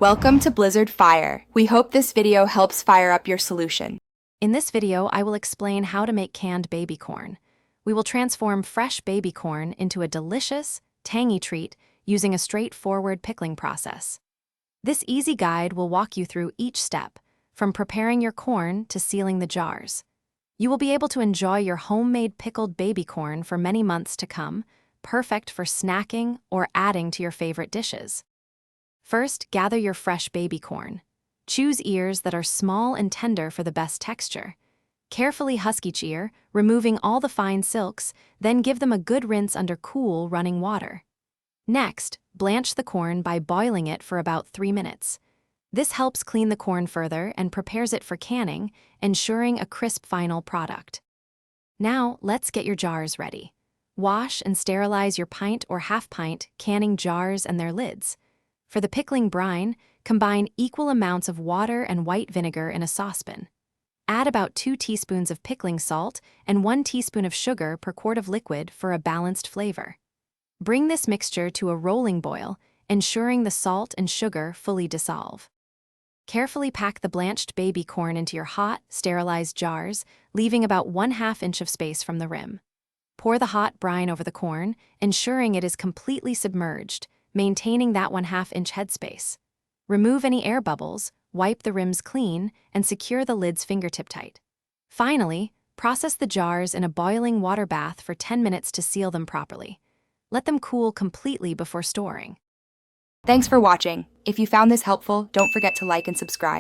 Welcome to Blizzard Fire. We hope this video helps fire up your solution. In this video, I will explain how to make canned baby corn. We will transform fresh baby corn into a delicious, tangy treat using a straightforward pickling process. This easy guide will walk you through each step, from preparing your corn to sealing the jars. You will be able to enjoy your homemade pickled baby corn for many months to come, perfect for snacking or adding to your favorite dishes. First, gather your fresh baby corn. Choose ears that are small and tender for the best texture. Carefully husk each ear, removing all the fine silks, then give them a good rinse under cool, running water. Next, blanch the corn by boiling it for about 3 minutes. This helps clean the corn further and prepares it for canning, ensuring a crisp final product. Now, let's get your jars ready. Wash and sterilize your pint or half-pint canning jars and their lids. For the pickling brine, combine equal amounts of water and white vinegar in a saucepan. Add about 2 teaspoons of pickling salt and 1 teaspoon of sugar per quart of liquid for a balanced flavor. Bring this mixture to a rolling boil, ensuring the salt and sugar fully dissolve. Carefully pack the blanched baby corn into your hot, sterilized jars, leaving about 1/2 inch of space from the rim. Pour the hot brine over the corn, ensuring it is completely submerged, maintaining that 1/2 inch headspace. Remove any air bubbles, wipe the rims clean, and secure the lids fingertip tight. Finally, process the jars in a boiling water bath for 10 minutes to seal them properly. Let them cool completely before storing. Thanks for watching. If you found this helpful, don't forget to like and subscribe.